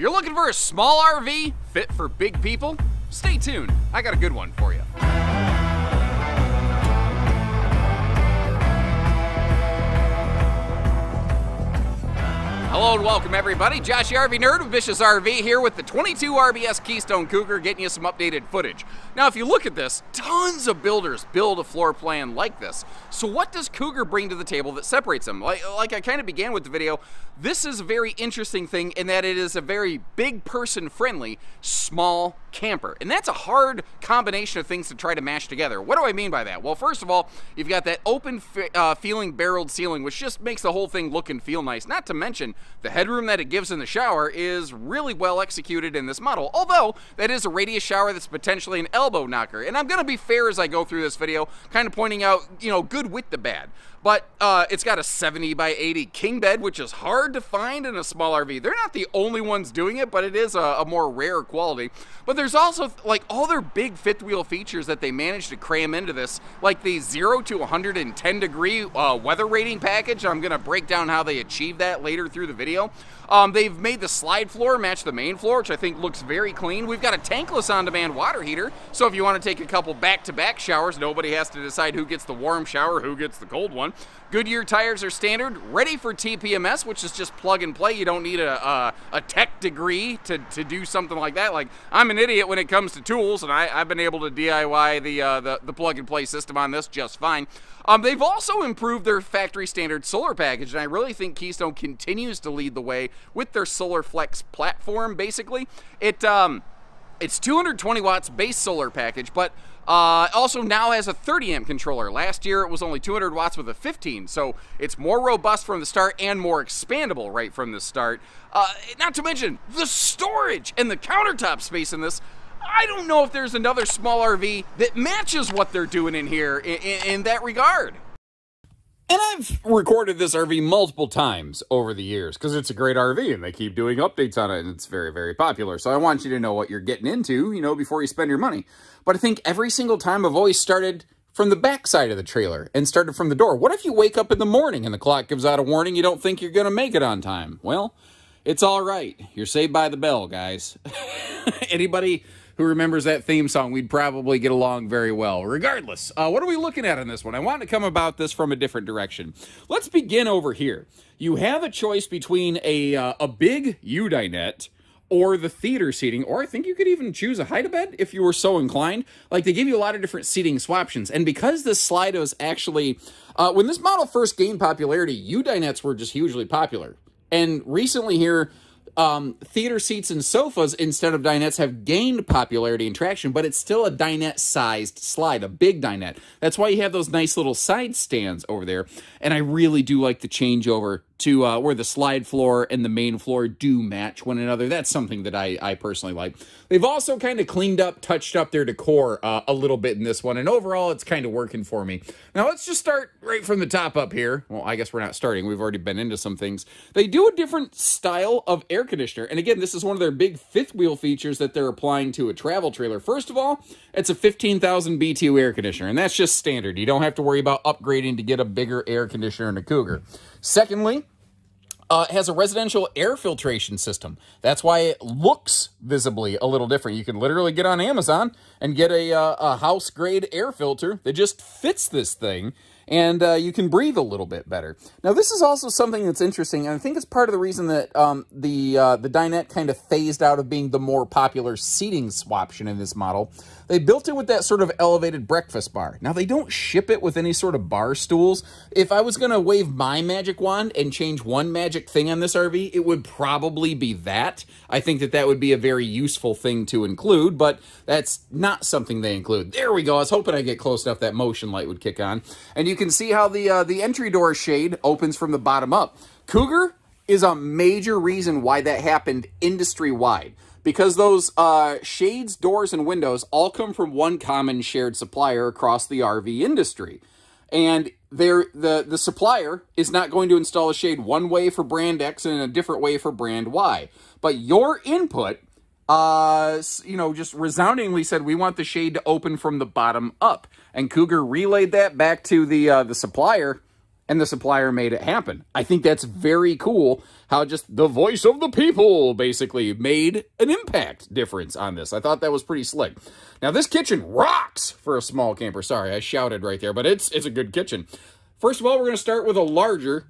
you're looking for a small RV fit for big people, stay tuned. I got a good one for you. Hello and welcome everybody. Josh the RV Nerd with Bish's RV here with the 22RBS Keystone Cougar, getting you some updated footage. Now if you look at this, tons of builders build a floor plan like this. So what does Cougar bring to the table that separates them? Like I kind of began with the video, this is a very interesting thing in that it is a very big person friendly small camper. And that's a hard combination of things to try to mash together. What do I mean by that? Well, first of all, you've got that open feeling barreled ceiling, which just makes the whole thing look and feel nice. Not to mention the headroom that it gives in the shower is really well executed in this model, although that is a radius shower that's potentially an elbow knocker. And I'm going to be fair as I go through this video, kind of pointing out, good with the bad. But it's got a 70 by 80 king bed, which is hard to find in a small RV. They're not the only ones doing it, but it is a more rare quality. But there's also like all their big fifth wheel features that they managed to cram into this, like the 0 to 110 degree weather rating package. I'm going to break down how they achieve that later through the video. They've made the slide floor match the main floor, which I think looks very clean. We've got a tankless on-demand water heater, so if you want to take a couple back-to-back showers, nobody has to decide who gets the warm shower, who gets the cold one. Goodyear tires are standard, ready for TPMS, which is just plug and play. You don't need a tech degree to do something like that. Like, I'm an idiot when it comes to tools, and I've been able to DIY the plug and play system on this just fine. They've also improved their factory standard solar package, and I really think Keystone continues to lead the way with their Solar Flex platform. Basically, it's 220 watts base solar package, but also now has a 30 amp controller. Last year it was only 200 watts with a 15, so it's more robust from the start and more expandable right from the start. Not to mention the storage and the countertop space in this. I don't know if there's another small RV that matches what they're doing in here in that regard. And I've recorded this RV multiple times over the years because it's a great RV and they keep doing updates on it and it's very, very popular. So I want you to know what you're getting into, before you spend your money. But I think every single time I've always started from the back side of the trailer and started from the door. What if you wake up in the morning and the clock gives out a warning you don't think you're going to make it on time? Well, it's all right. You're saved by the bell, guys. Anybody who remembers that theme song, we'd probably get along very well. Regardless, what are we looking at in this one? I want to come about this from a different direction. Let's begin over here. You have a choice between a big U-dinette or the theater seating, or I think you could even choose a hide-a-bed if you were so inclined. Like, they give you a lot of different seating swaptions. And because this slide was actually, when this model first gained popularity, U-dinettes were just hugely popular. And recently here, theater seats and sofas instead of dinettes have gained popularity and traction, but it's still a dinette-sized slide, a big dinette. That's why you have those nice little side stands over there. And I really do like the changeover to where the slide floor and the main floor do match one another. That's something that I personally like. They've also kind of cleaned up, touched up their decor a little bit in this one, and overall it's kind of working for me. Now let's just start right from the top up here. Well, I guess we're not starting. We've already been into some things. They do a different style of air conditioner, and again, this is one of their big fifth wheel features that they're applying to a travel trailer. First of all, it's a 15,000 BTU air conditioner, and that's just standard. You don't have to worry about upgrading to get a bigger air conditioner in a Cougar. Secondly, it has a residential air filtration system. That's why it looks visibly a little different. You can literally get on Amazon and get a house-grade air filter that just fits this thing, and you can breathe a little bit better. Now, this is also something that's interesting, and I think it's part of the reason that the dinette kind of phased out of being the more popular seating swaption in this model. They built it with that sort of elevated breakfast bar. Now, they don't ship it with any sort of bar stools. If I was going to wave my magic wand and change one magic thing on this RV, it would probably be that. I think that that would be a very useful thing to include, but that's not something they include. There we go. I was hoping I'd get close enough that motion light would kick on. And you can see how the entry door shade opens from the bottom up. Cougar is a major reason why that happened industry-wide, because those shades, doors, and windows all come from one common shared supplier across the RV industry. And the supplier is not going to install a shade one way for brand X and a different way for brand Y. But your input, just resoundingly said, we want the shade to open from the bottom up. And Cougar relayed that back to the supplier, and the supplier made it happen. I think that's very cool how just the voice of the people basically made an impact difference on this. I thought that was pretty slick. Now, this kitchen rocks for a small camper. Sorry, I shouted right there, but it's a good kitchen. First of all, we're going to start with a larger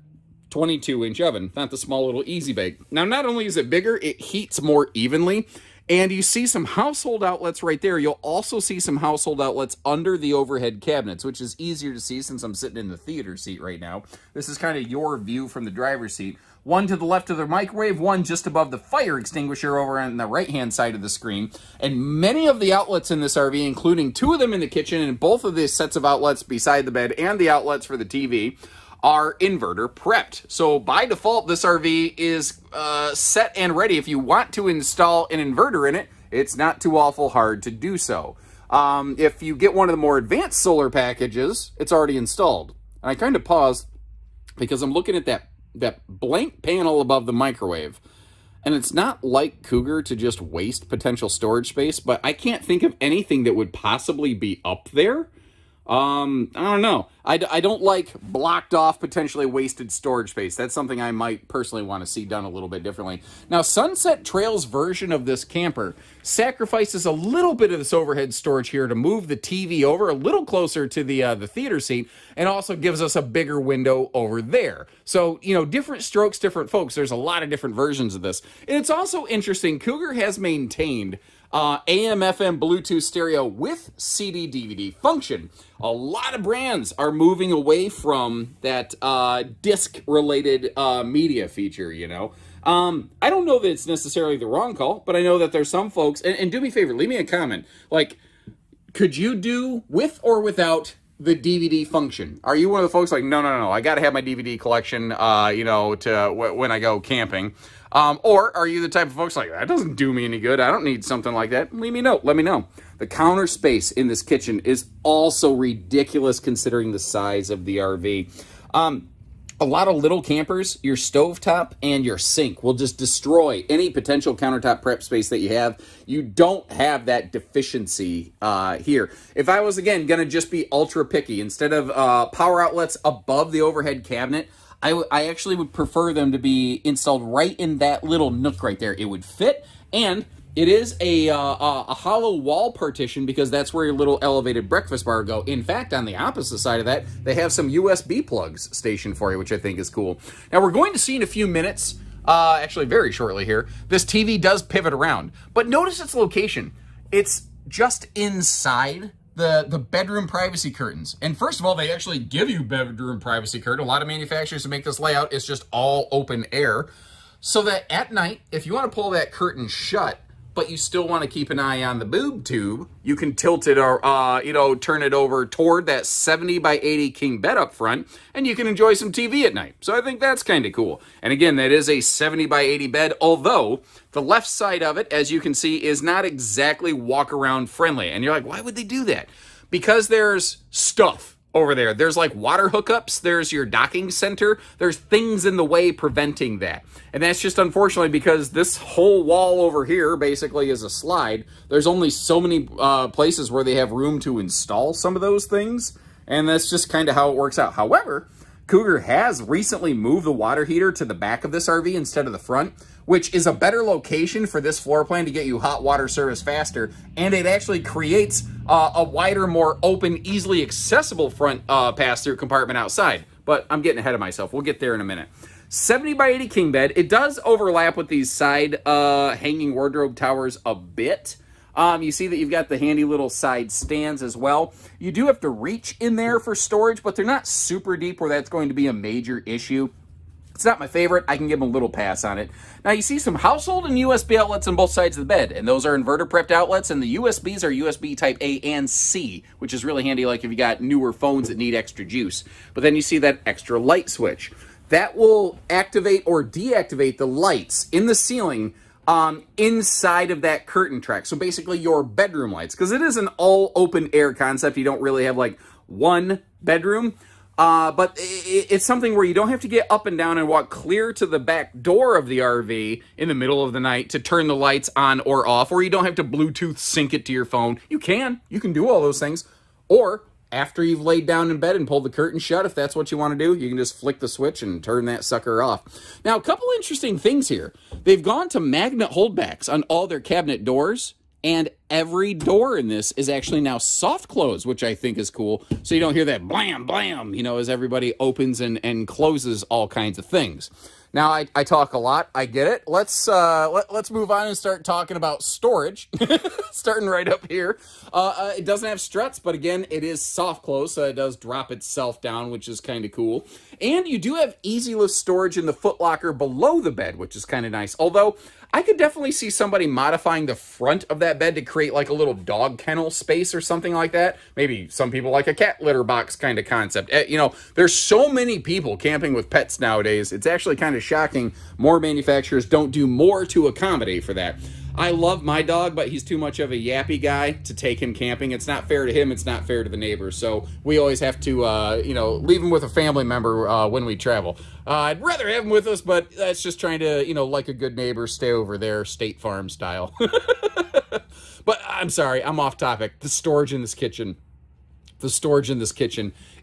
22-inch oven, not the small little Easy Bake. Now, not only is it bigger, it heats more evenly. And you see some household outlets right there. You'll also see some household outlets under the overhead cabinets, which is easier to see since I'm sitting in the theater seat right now. This is kind of your view from the driver's seat. One to the left of the microwave, one just above the fire extinguisher over on the right-hand side of the screen. And many of the outlets in this RV, including 2 of them in the kitchen and both of the sets of outlets beside the bed and the outlets for the TV, are inverter prepped. So by default, this RV is set and ready. If you want to install an inverter in it, it's not too awful hard to do so. If you get one of the more advanced solar packages, it's already installed. And I kind of paused because I'm looking at that blank panel above the microwave. And it's not like Cougar to just waste potential storage space, but I can't think of anything that would possibly be up there. I don't know. I don't like blocked off, potentially wasted storage space. That's something I might personally want to see done a little bit differently. Now, Sunset Trail's version of this camper sacrifices a little bit of this overhead storage here to move the TV over a little closer to the theater seat, and also gives us a bigger window over there. So, you know, different strokes, different folks. There's a lot of different versions of this. And it's also interesting, Cougar has maintained AM, FM, Bluetooth stereo with CD, DVD function. A lot of brands are moving away from that disc-related media feature, you know. I don't know that it's necessarily the wrong call, but I know that there's some folks, and do me a favor, leave me a comment. Like, could you do with or without the DVD function? Are you one of the folks like, no, I got to have my DVD collection, you know, when I go camping? Or are you the type of folks like, that doesn't do me any good, I don't need something like that? Leave me a note, let me know. The counter space in this kitchen is also ridiculous considering the size of the RV. A lot of little campers, your stovetop and your sink will just destroy any potential countertop prep space that you have. You don't have that deficiency here. If I was, again, going to just be ultra picky, instead of power outlets above the overhead cabinet, I actually would prefer them to be installed right in that little nook right there. It would fit, and it is a hollow wall partition because that's where your little elevated breakfast bar go. In fact, on the opposite side of that, they have some USB plugs stationed for you, which I think is cool. Now, we're going to see in a few minutes, actually very shortly here, this TV does pivot around. But notice its location. It's just inside the bedroom privacy curtains. And first of all, they actually give you bedroom privacy curtain. A lot of manufacturers that make this layout, it's just all open air. So that at night, if you want to pull that curtain shut, but you still want to keep an eye on the boob tube, you can tilt it or, you know, turn it over toward that 70 by 80 king bed up front, and you can enjoy some TV at night. So I think that's kind of cool. And again, that is a 70 by 80 bed, although the left side of it, as you can see, is not exactly walk around friendly. And you're like, why would they do that? Because there's stuff over there. There's like water hookups, there's your docking center, there's things in the way preventing that. And that's just unfortunately because this whole wall over here basically is a slide. There's only so many places where they have room to install some of those things, and that's just kind of how it works out. However, Cougar has recently moved the water heater to the back of this RV instead of the front, which is a better location for this floor plan to get you hot water service faster, and it actually creates a wider, more open, easily accessible front pass-through compartment outside. But I'm getting ahead of myself. We'll get there in a minute. 70 by 80 king bed. It does overlap with these side hanging wardrobe towers a bit. You see that you've got the handy little side stands as well. You do have to reach in there for storage, but they're not super deep where that's going to be a major issue. It's not my favorite. I can give them a little pass on it. Now, you see some household and USB outlets on both sides of the bed, and those are inverter-prepped outlets, and the USBs are USB type A and C, which is really handy like if you got newer phones that need extra juice. But then you see that extra light switch. That will activate or deactivate the lights in the ceiling inside of that curtain track. So basically your bedroom lights, because it is an all open air concept. You don't really have like one bedroom. But it's something where you don't have to get up and down and walk clear to the back door of the RV in the middle of the night to turn the lights on or off, or you don't have to Bluetooth sync it to your phone. You can do all those things. Or after you've laid down in bed and pulled the curtain shut, if that's what you want to do, you can just flick the switch and turn that sucker off. Now, a couple interesting things here. They've gone to magnet holdbacks on all their cabinet doors, and every door in this is actually now soft close, which I think is cool. So you don't hear that blam, blam, you know, as everybody opens and closes all kinds of things. Now, I talk a lot. I get it. Let's move on and start talking about storage. Starting right up here. It doesn't have struts, but again, it is soft close, so it does drop itself down, which is kind of cool. And you do have easy lift storage in the footlocker below the bed, which is kind of nice. Although, I could definitely see somebody modifying the front of that bed to create like a little dog kennel space or something like that. Maybe some people like a cat litter box kind of concept. You know, there's so many people camping with pets nowadays. It's actually kind of shocking more manufacturers don't do more to accommodate for that. I love my dog, but he's too much of a yappy guy to take him camping. It's not fair to him. It's not fair to the neighbors. So we always have to, you know, leave him with a family member when we travel. I'd rather have him with us, but that's just trying to, you know, like a good neighbor, stay over there, State Farm style. But I'm sorry, I'm off topic. The storage in this kitchen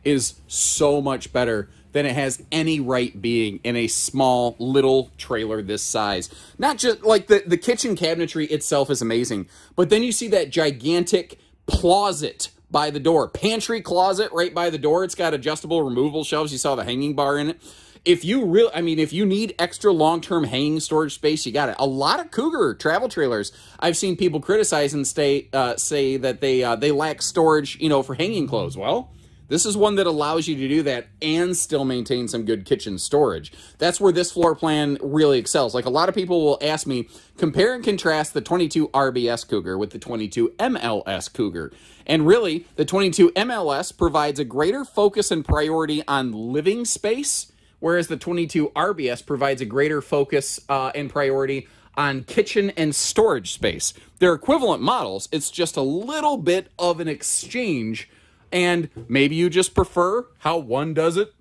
is so much better than it has any right being in a small little trailer this size. Not just like the kitchen cabinetry itself is amazing, but then you see that gigantic closet by the door, pantry closet right by the door. It's got adjustable removable shelves. You saw the hanging bar in it. If you really, I mean, if you need extra long-term hanging storage space, you got it. A lot of Cougar travel trailers, I've seen people criticize and say that they lack storage, you know, for hanging clothes. Well, this is one that allows you to do that and still maintain some good kitchen storage. That's where this floor plan really excels. Like a lot of people will ask me, compare and contrast the 22RBS Cougar with the 22MLS Cougar. And really, the 22MLS provides a greater focus and priority on living space, whereas the 22RBS provides a greater focus and priority on kitchen and storage space. They're equivalent models. It's just a little bit of an exchange, and maybe you just prefer how one does it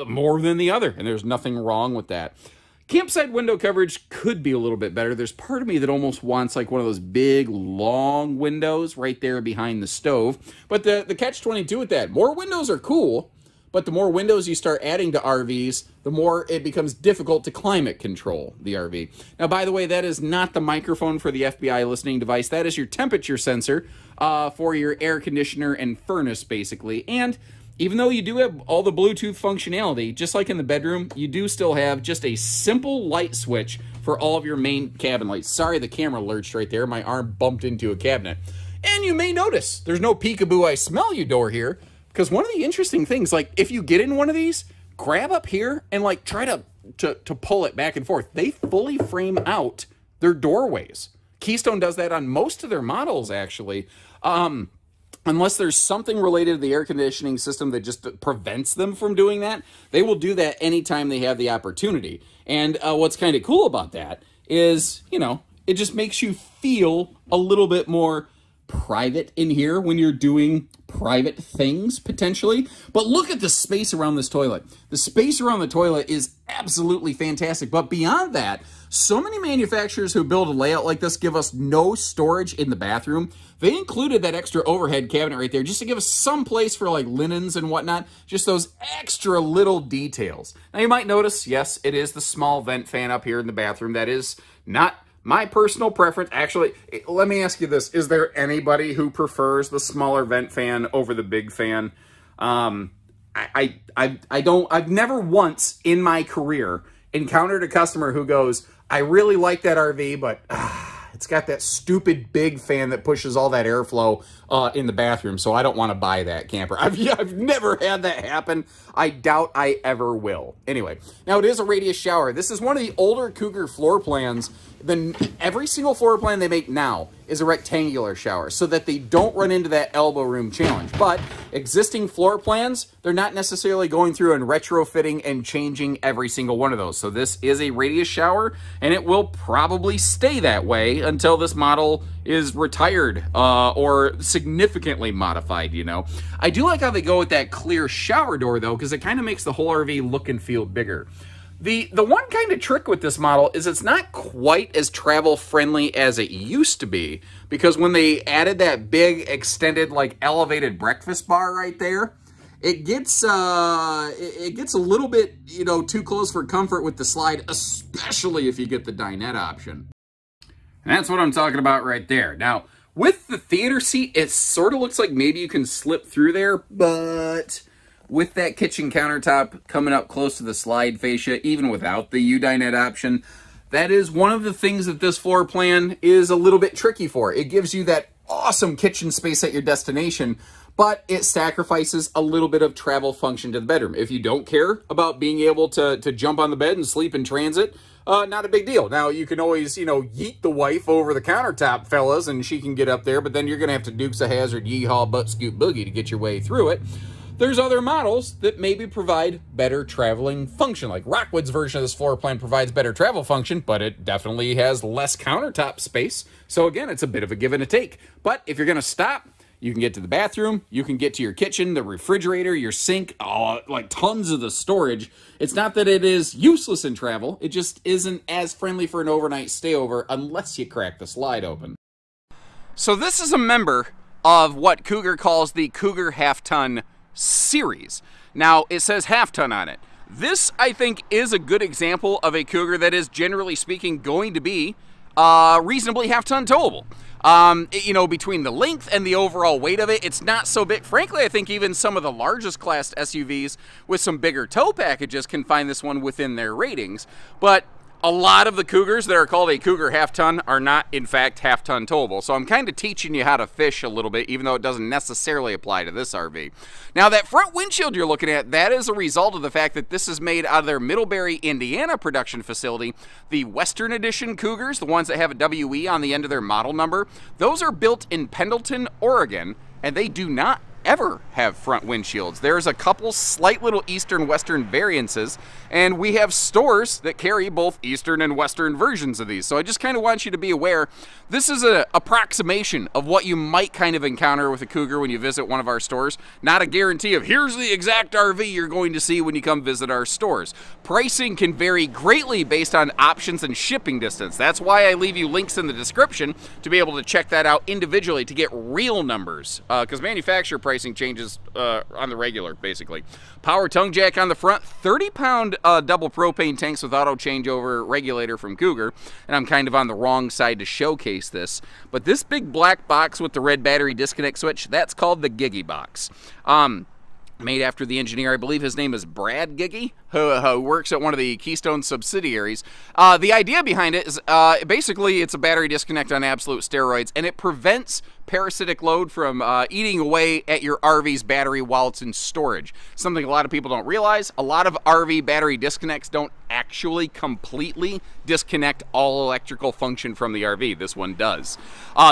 more than the other, and there's nothing wrong with that. Campsite window coverage could be a little bit better. There's part of me that almost wants like one of those big, long windows right there behind the stove. But the catch-22 with that, more windows are cool, but the more windows you start adding to RVs, the more it becomes difficult to climate control the RV. Now, by the way, that is not the microphone for the FBI listening device. That is your temperature sensor for your air conditioner and furnace, basically. And even though you do have all the Bluetooth functionality, just like in the bedroom, you do still have just a simple light switch for all of your main cabin lights. Sorry, the camera lurched right there. My arm bumped into a cabinet. And you may notice there's no peekaboo I smell you door here. Because one of the interesting things, like if you get in one of these, grab up here and like try to pull it back and forth. They fully frame out their doorways. Keystone does that on most of their models, actually. Unless there's something related to the air conditioning system that just prevents them from doing that, they will do that anytime they have the opportunity. And what's kind of cool about that is, you know, it just makes you feel a little bit more private in here when you're doing private things, potentially. But look at the space around this toilet. The space around the toilet is absolutely fantastic. But beyond that, so many manufacturers who build a layout like this give us no storage in the bathroom. They included that extra overhead cabinet right there just to give us some place for like linens and whatnot. Just those extra little details. Now you might notice, yes, it is the small vent fan up here in the bathroom. That is not my personal preference. Actually, let me ask you this. Is there anybody who prefers the smaller vent fan over the big fan? I've never once in my career encountered a customer who goes, I really like that RV, but it's got that stupid big fan that pushes all that airflow in the bathroom, so I don't want to buy that camper. I've never had that happen. I doubt I ever will. Anyway, now it is a radius shower. This is one of the older Cougar floor plans. Every single floor plan they make now is a rectangular shower so that they don't run into that elbow room challenge. But existing floor plans, they're not necessarily going through and retrofitting and changing every single one of those. So this is a radius shower, and it will probably stay that way until this model is retired or significantly modified, you know. I do like how they go with that clear shower door, though, because it kind of makes the whole RV look and feel bigger. The one kind of trick with this model is it's not quite as travel friendly as it used to be, because when they added that big extended like elevated breakfast bar right there, it gets a little bit, you know, too close for comfort with the slide, especially if you get the dinette option. And that's what I'm talking about right there. Now, with the theater seat, it sort of looks like maybe you can slip through there, but with that kitchen countertop coming up close to the slide fascia, even without the U-dinette option, that is one of the things that this floor plan is a little bit tricky for. It gives you that awesome kitchen space at your destination, but it sacrifices a little bit of travel function to the bedroom. If you don't care about being able to jump on the bed and sleep in transit, not a big deal. Now, you can always, you know, yeet the wife over the countertop, fellas, and she can get up there, but then you're going to have to Dukes of Hazzard, yeehaw, butt scoot boogie to get your way through it. There's other models that maybe provide better traveling function. Like Rockwood's version of this floor plan provides better travel function, but it definitely has less countertop space. So again, it's a bit of a give and a take. But if you're going to stop, you can get to the bathroom, you can get to your kitchen, the refrigerator, your sink, like tons of the storage. It's not that it is useless in travel. It just isn't as friendly for an overnight stay over unless you crack the slide open. So this is a member of what Cougar calls the Cougar half-ton series. Now, it says half-ton on it. This, I think, is a good example of a Cougar that is, generally speaking, going to be reasonably half-ton towable. You know, between the length and the overall weight of it, it's not so big. Frankly, I think even some of the largest class SUVs with some bigger tow packages can find this one within their ratings. But a lot of the Cougars that are called a Cougar half-ton are not, in fact, half-ton towable. So I'm kind of teaching you how to fish a little bit, even though it doesn't necessarily apply to this RV. Now, that front windshield you're looking at, that is a result of the fact that this is made out of their Middlebury, Indiana production facility. The Western Edition Cougars, the ones that have a WE on the end of their model number, those are built in Pendleton, Oregon, and they do not ever have front windshields. There's a couple slight little Eastern-Western variances, and we have stores that carry both Eastern and Western versions of these. So I just kind of want you to be aware, this is an approximation of what you might kind of encounter with a Cougar when you visit one of our stores. Not a guarantee of here's the exact RV you're going to see when you come visit our stores. Pricing can vary greatly based on options and shipping distance. That's why I leave you links in the description to be able to check that out individually to get real numbers, because manufacturer pricing changes on the regular, basically. Power tongue jack on the front, 30-pound double propane tanks with auto changeover regulator from Cougar, and I'm kind of on the wrong side to showcase this, but this big black box with the red battery disconnect switch, that's called the Giggy box. Made after the engineer, I believe his name is Brad Giggy, who works at one of the Keystone subsidiaries. The idea behind it is basically it's a battery disconnect on absolute steroids, and it prevents parasitic load from eating away at your RV's battery while it's in storage. Something a lot of people don't realize. A lot of RV battery disconnects don't actually completely disconnect all electrical function from the RV. This one does.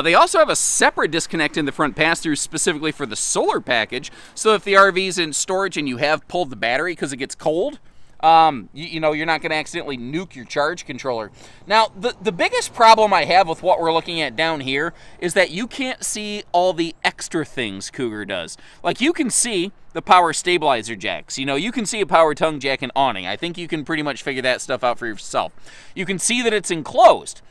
They also have a separate disconnect in the front pass-through specifically for the solar package, so if the RV is in storage and you have pulled the battery because it gets cold, you know, you're not going to accidentally nuke your charge controller. Now, the biggest problem I have with what we're looking at down here is that you can't see all the extra things Cougar does. Like, you can see the power stabilizer jacks. You know, you can see a power tongue jack and awning. I think you can pretty much figure that stuff out for yourself. You can see that it's enclosed.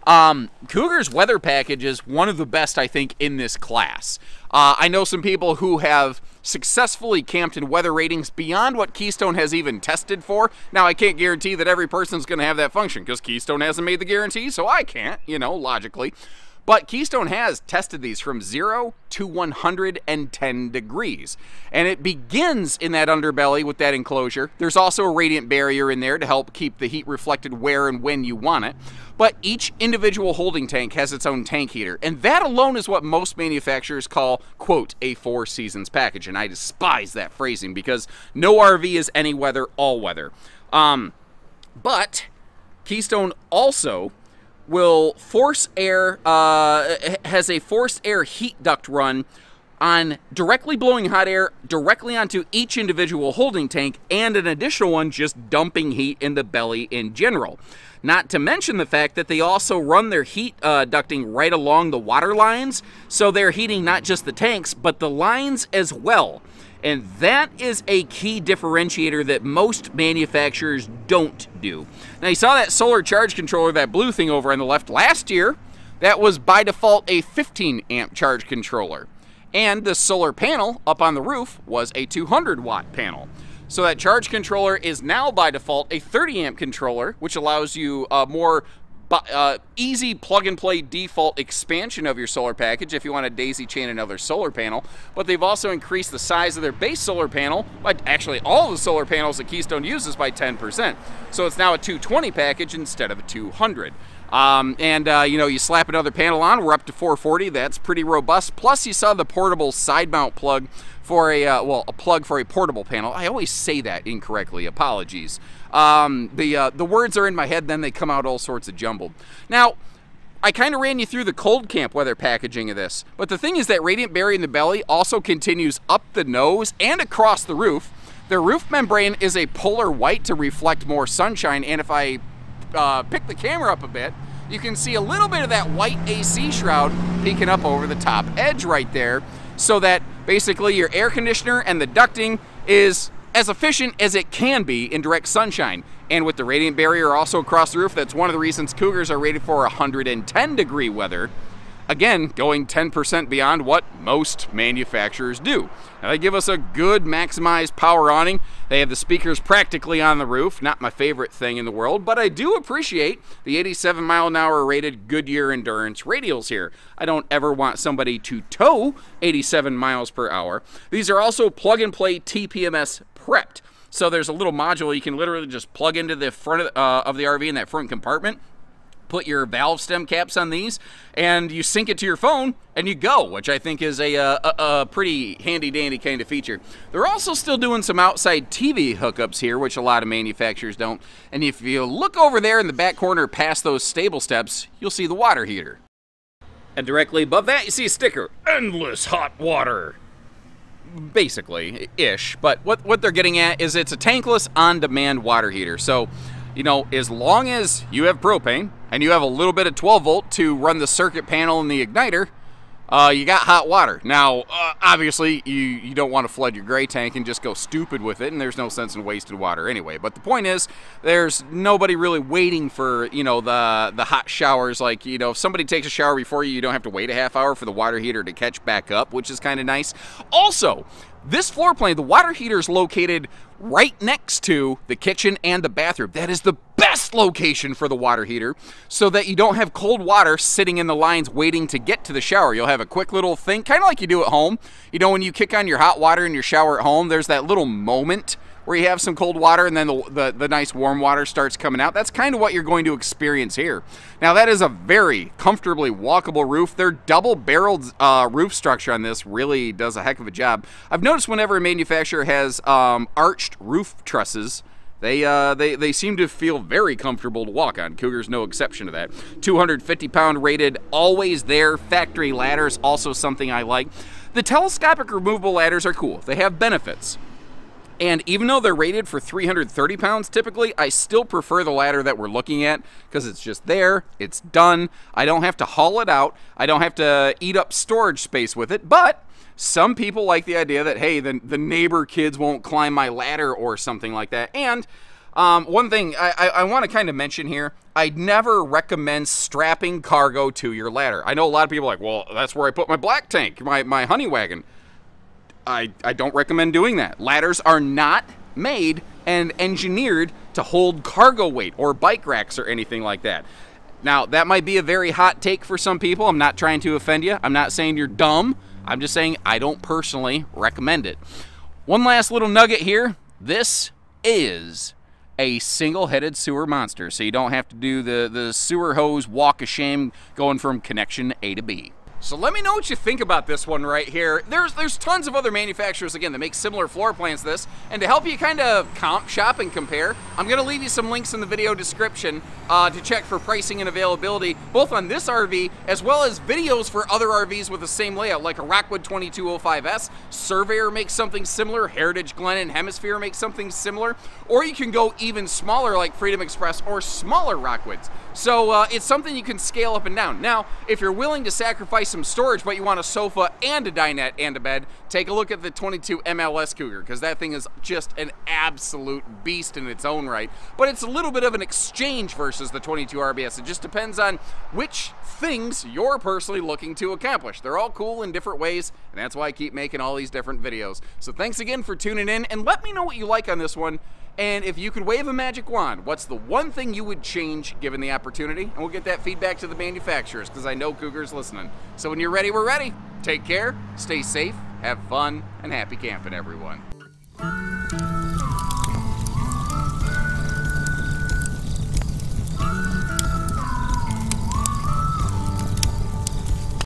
Cougar's weather package is one of the best, I think, in this class. I know some people who have successfully camped in weather ratings beyond what Keystone has even tested for. Now, I can't guarantee that every person's going to have that function because Keystone hasn't made the guarantee, so I can't, you know, logically. But Keystone has tested these from 0 to 110 degrees. And it begins in that underbelly with that enclosure. There's also a radiant barrier in there to help keep the heat reflected where and when you want it. But each individual holding tank has its own tank heater. And that alone is what most manufacturers call, quote, a 4 seasons package. And I despise that phrasing because no RV is any weather, all weather. But Keystone also will force air, has a forced air heat duct run on directly blowing hot air directly onto each individual holding tank, and an additional one just dumping heat in the belly in general. Not to mention the fact that they also run their heat ducting right along the water lines, so they're heating not just the tanks, but the lines as well. And that is a key differentiator that most manufacturers don't do. Now, you saw that solar charge controller, that blue thing over on the left last year. That was by default a 15 amp charge controller. And the solar panel up on the roof was a 200 watt panel. So that charge controller is now by default a 30 amp controller, which allows you a more easy plug-and-play default expansion of your solar package if you want to daisy chain another solar panel. But they've also increased the size of their base solar panel by actually all the solar panels that Keystone uses by 10%. So it's now a 220 package instead of a 200. You know, you slap another panel on, we're up to 440. That's pretty robust. Plus, you saw the portable side mount plug for a, a plug for a portable panel. I always say that incorrectly. Apologies. The words are in my head, then they come out all sorts of jumbled. Now, I kind of ran you through the cold camp weather packaging of this, but the thing is that radiant barrier in the belly also continues up the nose and across the roof. Their roof membrane is a polar white to reflect more sunshine, and if I pick the camera up a bit, you can see a little bit of that white AC shroud peeking up over the top edge right there, so that basically your air conditioner and the ducting is as efficient as it can be in direct sunshine. And with the radiant barrier also across the roof, that's one of the reasons Cougars are rated for 110 degree weather. Again, going 10% beyond what most manufacturers do. Now, they give us a good maximized power awning. They have the speakers practically on the roof. Not my favorite thing in the world, but I do appreciate the 87 mile an hour rated Goodyear Endurance radials here. I don't ever want somebody to tow 87 miles per hour. These are also plug and play TPMS prepped. So there's a little module you can literally just plug into the front of the RV in that front compartment. Put your valve stem caps on these, and you sync it to your phone, and you go, which I think is a pretty handy-dandy kind of feature. They're also still doing some outside TV hookups here, which a lot of manufacturers don't. And if you look over there in the back corner past those stable steps, you'll see the water heater. And directly above that, you see a sticker, Endless Hot Water. Basically-ish, but what they're getting at is it's a tankless, on-demand water heater. So, you know, as long as you have propane and you have a little bit of 12 volt to run the circuit panel and the igniter, you got hot water. Now, obviously, you don't want to flood your gray tank and just go stupid with it, and there's no sense in wasted water anyway. But the point is, there's nobody really waiting for, you know, the hot showers. Like, you know, if somebody takes a shower before you, you don't have to wait a half hour for the water heater to catch back up, which is kind of nice. Also, this floor plan, the water heater is located right next to the kitchen and the bathroom. That is the best location for the water heater, so that you don't have cold water sitting in the lines waiting to get to the shower. You'll have a quick little thing, kind of like you do at home. You know, when you kick on your hot water in your shower at home, there's that little moment where you have some cold water and then the nice warm water starts coming out. That's kind of what you're going to experience here. Now, that is a very comfortably walkable roof. Their double-barreled roof structure on this really does a heck of a job. I've noticed whenever a manufacturer has arched roof trusses, they seem to feel very comfortable to walk on. Cougar's no exception to that. 250-pound rated, always there. Factory ladders, also something I like. The telescopic removable ladders are cool. They have benefits. And even though they're rated for 330 pounds typically, I still prefer the ladder that we're looking at because it's just there, it's done. I don't have to haul it out. I don't have to eat up storage space with it. But some people like the idea that, hey, the neighbor kids won't climb my ladder or something like that. And one thing I want to kind of mention here, I'd never recommend strapping cargo to your ladder. I know a lot of people are like, well, that's where I put my black tank, my honey wagon. I don't recommend doing that. Ladders are not made and engineered to hold cargo weight or bike racks or anything like that. Now, that might be a very hot take for some people. I'm not trying to offend you. I'm not saying you're dumb. I'm just saying I don't personally recommend it. One last little nugget here. This is a single-headed sewer monster, so you don't have to do the sewer hose walk of shame going from connection A to B. So let me know what you think about this one right here. There's tons of other manufacturers, again, that make similar floor plans to this. And to help you kind of comp, shop, and compare, I'm going to leave you some links in the video description to check for pricing and availability, both on this RV as well as videos for other RVs with the same layout, like a Rockwood 2205S. Surveyor makes something similar. Heritage Glen and Hemisphere makes something similar. Or you can go even smaller like Freedom Express or smaller Rockwoods. So it's something you can scale up and down. Now, if you're willing to sacrifice some storage, but you want a sofa and a dinette and a bed, take a look at the 22 MLS Cougar, because that thing is just an absolute beast in its own right. But it's a little bit of an exchange versus the 22 RBS. It just depends on which things you're personally looking to accomplish. They're all cool in different ways, and that's why I keep making all these different videos. So thanks again for tuning in, and let me know what you like on this one. And if you could wave a magic wand, what's the one thing you would change given the opportunity? And we'll get that feedback to the manufacturers, because I know Cougar's listening. So when you're ready, we're ready. Take care, stay safe, have fun, and happy camping, everyone.